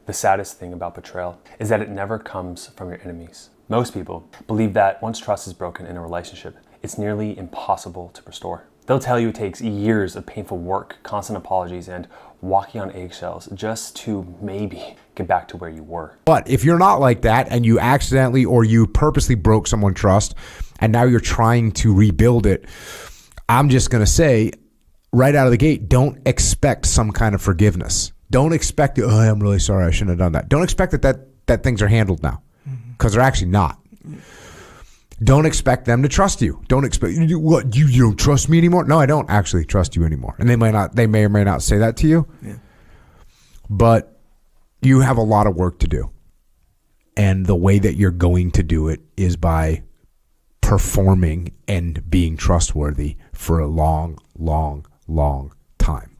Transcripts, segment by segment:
The saddest thing about betrayal is that it never comes from your enemies. Most people believe that once trust is broken in a relationship, it's nearly impossible to restore. They'll tell you it takes years of painful work, constant apologies, and walking on eggshells just to maybe get back to where you were. But if you're not like that and you accidentally or you purposely broke someone's trust and now you're trying to rebuild it, I'm just going to say right out of the gate, don't expect some kind of forgiveness. Don't expect, oh, I'm really sorry, I shouldn't have done that. Don't expect that things are handled now, because they're actually not. Don't expect them to trust you. Don't expect, what, you don't trust me anymore? No, I don't actually trust you anymore. And they may or may not say that to you, but you have a lot of work to do. And the way that you're going to do it is by performing and being trustworthy for a long, long, long time.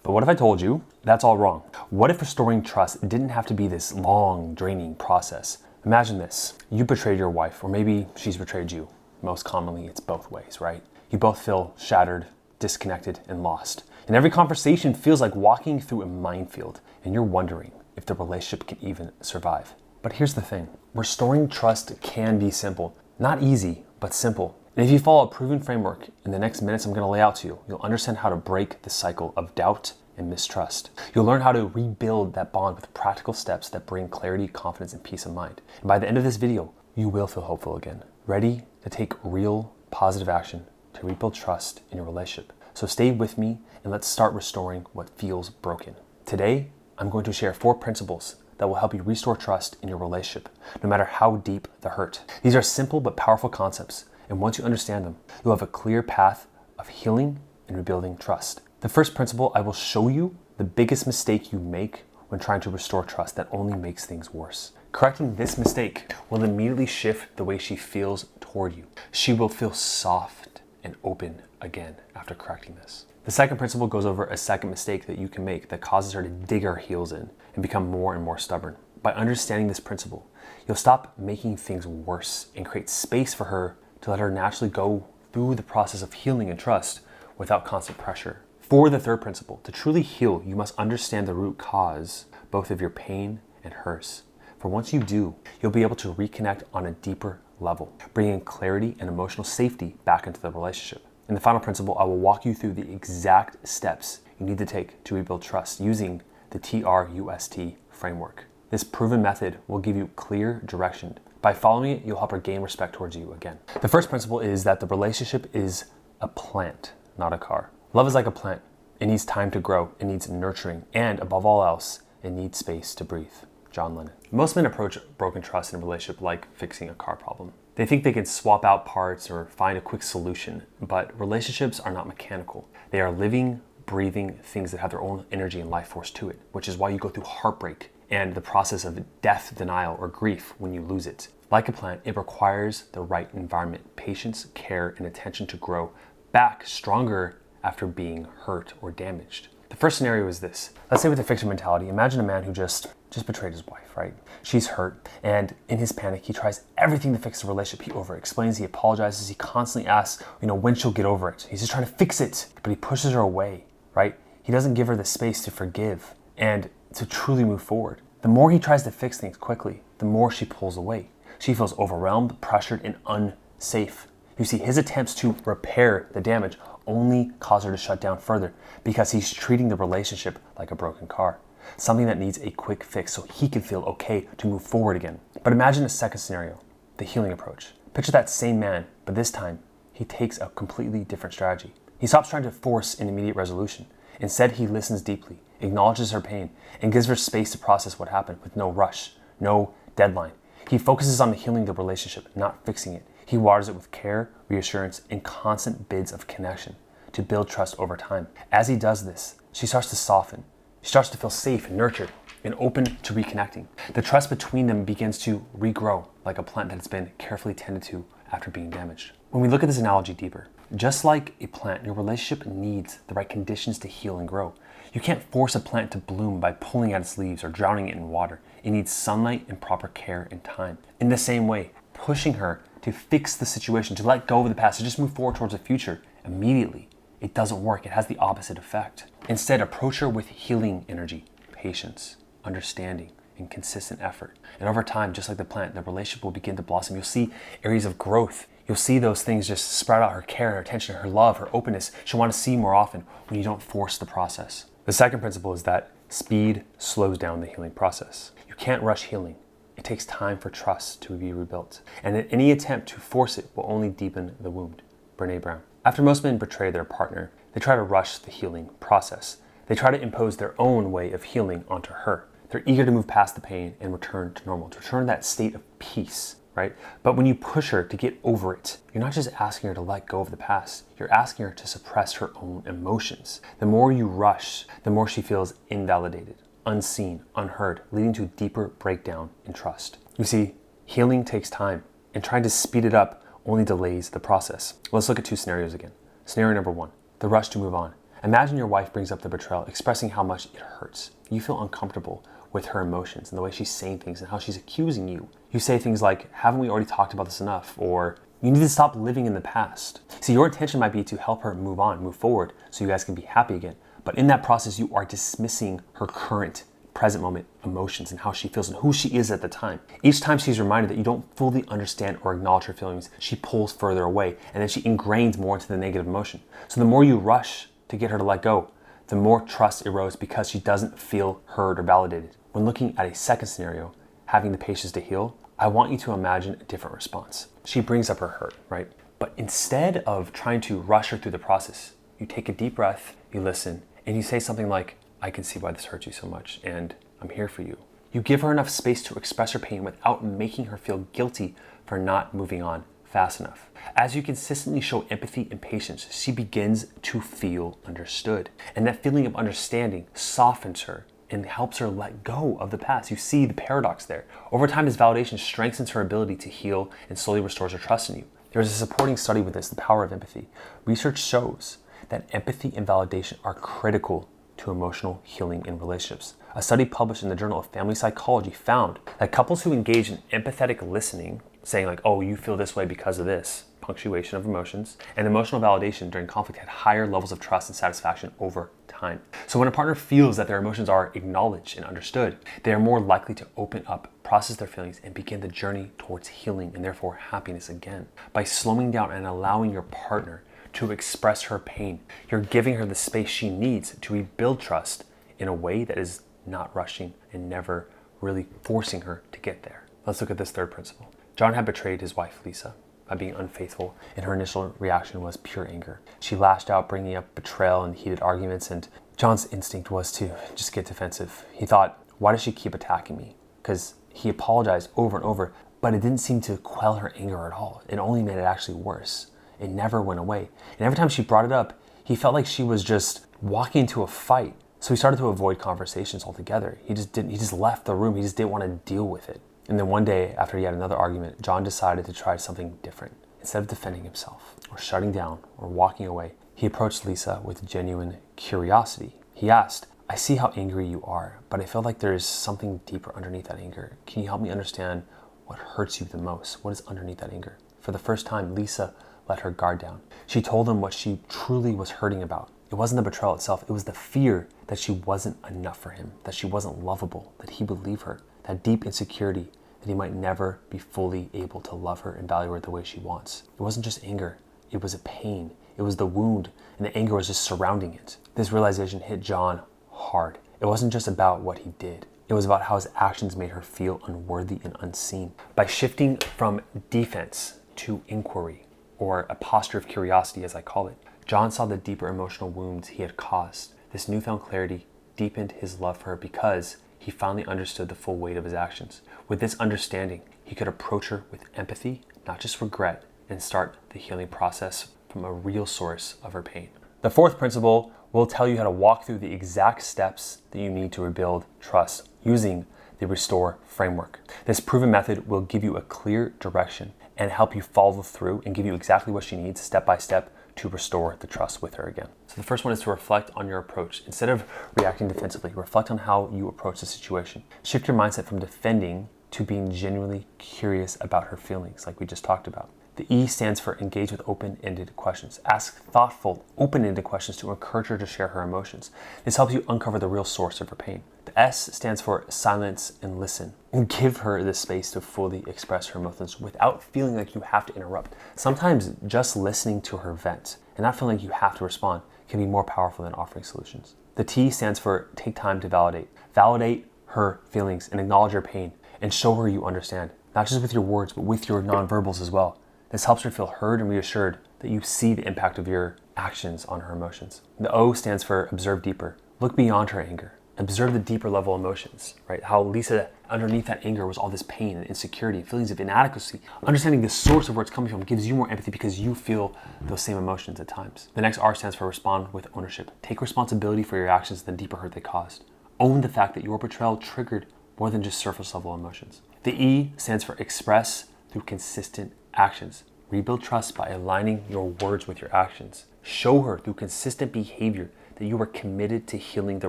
But what if I told you that's all wrong? What if restoring trust didn't have to be this long, draining process? Imagine this. You betrayed your wife, or maybe she's betrayed you. Most commonly, it's both ways, right? You both feel shattered, disconnected, and lost. And every conversation feels like walking through a minefield, and you're wondering if the relationship can even survive. But here's the thing. Restoring trust can be simple. Not easy, but simple. And if you follow a proven framework in the next minutes I'm going to lay out to you, you'll understand how to break the cycle of doubt and mistrust. You'll learn how to rebuild that bond with practical steps that bring clarity, confidence, and peace of mind. And by the end of this video, you will feel hopeful again, ready to take real positive action to rebuild trust in your relationship. So stay with me and let's start restoring what feels broken. Today, I'm going to share 4 principles that will help you restore trust in your relationship, no matter how deep the hurt. These are simple but powerful concepts, and once you understand them, you'll have a clear path of healing and rebuilding trust. The first principle, I will show you the biggest mistake you make when trying to restore trust that only makes things worse. Correcting this mistake will immediately shift the way she feels toward you. She will feel soft and open again after correcting this. The second principle goes over a second mistake that you can make that causes her to dig her heels in and become more and more stubborn. By understanding this principle, you'll stop making things worse and create space for her to let her naturally go through the process of healing and trust without constant pressure. For the third principle, to truly heal, you must understand the root cause, both of your pain and hers. For once you do, you'll be able to reconnect on a deeper level, bringing clarity and emotional safety back into the relationship. In the final principle, I will walk you through the exact steps you need to take to rebuild trust using the TRUST framework. This proven method will give you clear direction. By following it, you'll help her gain respect towards you again. The first principle is that the relationship is a plant, not a car. Love is like a plant. It needs time to grow, it needs nurturing, and above all else, it needs space to breathe. John Lennon. Most men approach broken trust in a relationship like fixing a car problem. They think they can swap out parts or find a quick solution, but relationships are not mechanical. They are living, breathing things that have their own energy and life force to it, which is why you go through heartbreak and the process of death, denial, or grief when you lose it. Like a plant, it requires the right environment, patience, care, and attention to grow back stronger after being hurt or damaged. The first scenario is this. Let's say with a fixer mentality, imagine a man who just betrayed his wife, right? She's hurt, and in his panic, he tries everything to fix the relationship. He over-explains, he apologizes, he constantly asks, when she'll get over it. He's just trying to fix it, but he pushes her away, right? He doesn't give her the space to forgive and to truly move forward. The more he tries to fix things quickly, the more she pulls away. She feels overwhelmed, pressured, and unsafe. You see, his attempts to repair the damage only cause her to shut down further because he's treating the relationship like a broken car, something that needs a quick fix so he can feel okay to move forward again. But imagine a second scenario, the healing approach. Picture that same man, but this time he takes a completely different strategy. He stops trying to force an immediate resolution. Instead, he listens deeply, acknowledges her pain, and gives her space to process what happened with no rush, no deadline. He focuses on the healing of the relationship, not fixing it. He waters it with care, reassurance, and constant bids of connection to build trust over time. As he does this, she starts to soften. She starts to feel safe and nurtured and open to reconnecting. The trust between them begins to regrow like a plant that has been carefully tended to after being damaged. When we look at this analogy deeper, just like a plant, your relationship needs the right conditions to heal and grow. You can't force a plant to bloom by pulling at its leaves or drowning it in water. It needs sunlight and proper care and time. In the same way, pushing her to fix the situation, to let go of the past, to just move forward towards the future immediately, it doesn't work. It has the opposite effect. Instead, approach her with healing energy, patience, understanding, and consistent effort. And over time, just like the plant, the relationship will begin to blossom. You'll see areas of growth. You'll see those things just sprout out, her care, her attention, her love, her openness. She'll want to see more often when you don't force the process. The second principle is that speed slows down the healing process. You can't rush healing. It takes time for trust to be rebuilt. And any attempt to force it will only deepen the wound. Brené Brown. After most men betray their partner, they try to rush the healing process. They try to impose their own way of healing onto her. They're eager to move past the pain and return to normal, to return to that state of peace, right? But when you push her to get over it, you're not just asking her to let go of the past, you're asking her to suppress her own emotions. The more you rush, the more she feels invalidated, unseen, unheard, leading to a deeper breakdown in trust. You see, healing takes time, and trying to speed it up only delays the process. Let's look at two scenarios again. Scenario number one, the rush to move on. Imagine your wife brings up the betrayal, expressing how much it hurts. You feel uncomfortable with her emotions and the way she's saying things and how she's accusing you. You say things like, haven't we already talked about this enough? Or, you need to stop living in the past. See, your intention might be to help her move on, move forward, so you guys can be happy again. But in that process, you are dismissing her current, present moment emotions and how she feels and who she is at the time. Each time she's reminded that you don't fully understand or acknowledge her feelings, she pulls further away, and then she ingrains more into the negative emotion. So the more you rush to get her to let go, the more trust erodes because she doesn't feel heard or validated. When looking at a second scenario, having the patience to heal, I want you to imagine a different response. She brings up her hurt, right? But instead of trying to rush her through the process, you take a deep breath, you listen, and you say something like, I can see why this hurts you so much, and I'm here for you. You give her enough space to express her pain without making her feel guilty for not moving on fast enough. As you consistently show empathy and patience, she begins to feel understood. And that feeling of understanding softens her and helps her let go of the past. You see the paradox there. Over time, this validation strengthens her ability to heal and slowly restores her trust in you. There is a supporting study with this, the power of empathy. Research shows that empathy and validation are critical to emotional healing in relationships. A study published in the Journal of Family Psychology found that couples who engage in empathetic listening, saying like, oh, you feel this way because of this, punctuation of emotions, and emotional validation during conflict had higher levels of trust and satisfaction over time. So when a partner feels that their emotions are acknowledged and understood, they are more likely to open up, process their feelings, and begin the journey towards healing and therefore happiness again. By slowing down and allowing your partner to express her pain, you're giving her the space she needs to rebuild trust in a way that is not rushing and never really forcing her to get there. Let's look at this third principle. John had betrayed his wife, Lisa, by being unfaithful, and her initial reaction was pure anger. She lashed out, bringing up betrayal and heated arguments, and John's instinct was to just get defensive. He thought, why does she keep attacking me? Because he apologized over and over, but it didn't seem to quell her anger at all. It only made it actually worse. It never went away. And every time she brought it up, he felt like she was just walking into a fight. So he started to avoid conversations altogether. He just left the room. He just didn't want to deal with it. And then one day, after he had another argument, John decided to try something different. Instead of defending himself, or shutting down, or walking away, he approached Lisa with genuine curiosity. He asked, I see how angry you are, but I feel like there's something deeper underneath that anger. Can you help me understand what hurts you the most? What is underneath that anger? For the first time, Lisa let her guard down. She told him what she truly was hurting about. It wasn't the betrayal itself. It was the fear that she wasn't enough for him, that she wasn't lovable, that he would leave her, that deep insecurity that he might never be fully able to love her and value her the way she wants. It wasn't just anger. It was a pain. It was the wound, and the anger was just surrounding it. This realization hit John hard. It wasn't just about what he did. It was about how his actions made her feel unworthy and unseen. By shifting from defense to inquiry, or a posture of curiosity as I call it, John saw the deeper emotional wounds he had caused. This newfound clarity deepened his love for her because he finally understood the full weight of his actions. With this understanding, he could approach her with empathy, not just regret, and start the healing process from a real source of her pain. The fourth principle will tell you how to walk through the exact steps that you need to rebuild trust using the Restore framework. This proven method will give you a clear direction and help you follow through and give you exactly what she needs step by step to restore the trust with her again. So the first one is to reflect on your approach. Instead of reacting defensively, reflect on how you approach the situation. Shift your mindset from defending to being genuinely curious about her feelings, like we just talked about. The E stands for engage with open-ended questions. Ask thoughtful, open-ended questions to encourage her to share her emotions. This helps you uncover the real source of her pain. The S stands for silence and listen. And give her the space to fully express her emotions without feeling like you have to interrupt. Sometimes just listening to her vent and not feeling like you have to respond can be more powerful than offering solutions. The T stands for take time to validate. Validate her feelings and acknowledge her pain and show her you understand, not just with your words, but with your nonverbals as well. This helps her feel heard and reassured that you see the impact of your actions on her emotions. The O stands for observe deeper. Look beyond her anger. Observe the deeper level emotions, right? How Lisa, underneath that anger was all this pain and insecurity, feelings of inadequacy. Understanding the source of where it's coming from gives you more empathy because you feel those same emotions at times. The next R stands for respond with ownership. Take responsibility for your actions and the deeper hurt they caused. Own the fact that your betrayal triggered more than just surface level emotions. The E stands for express through consistent actions. Rebuild trust by aligning your words with your actions. Show her through consistent behavior that you are committed to healing the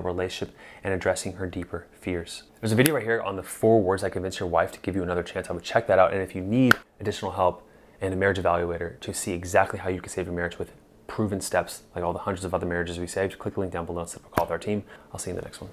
relationship and addressing her deeper fears. There's a video right here on the 4 words that convince your wife to give you another chance. I would check that out. And if you need additional help and a marriage evaluator to see exactly how you can save your marriage with proven steps, like all the hundreds of other marriages we saved, click the link down below and set up a call with our team. I'll see you in the next one.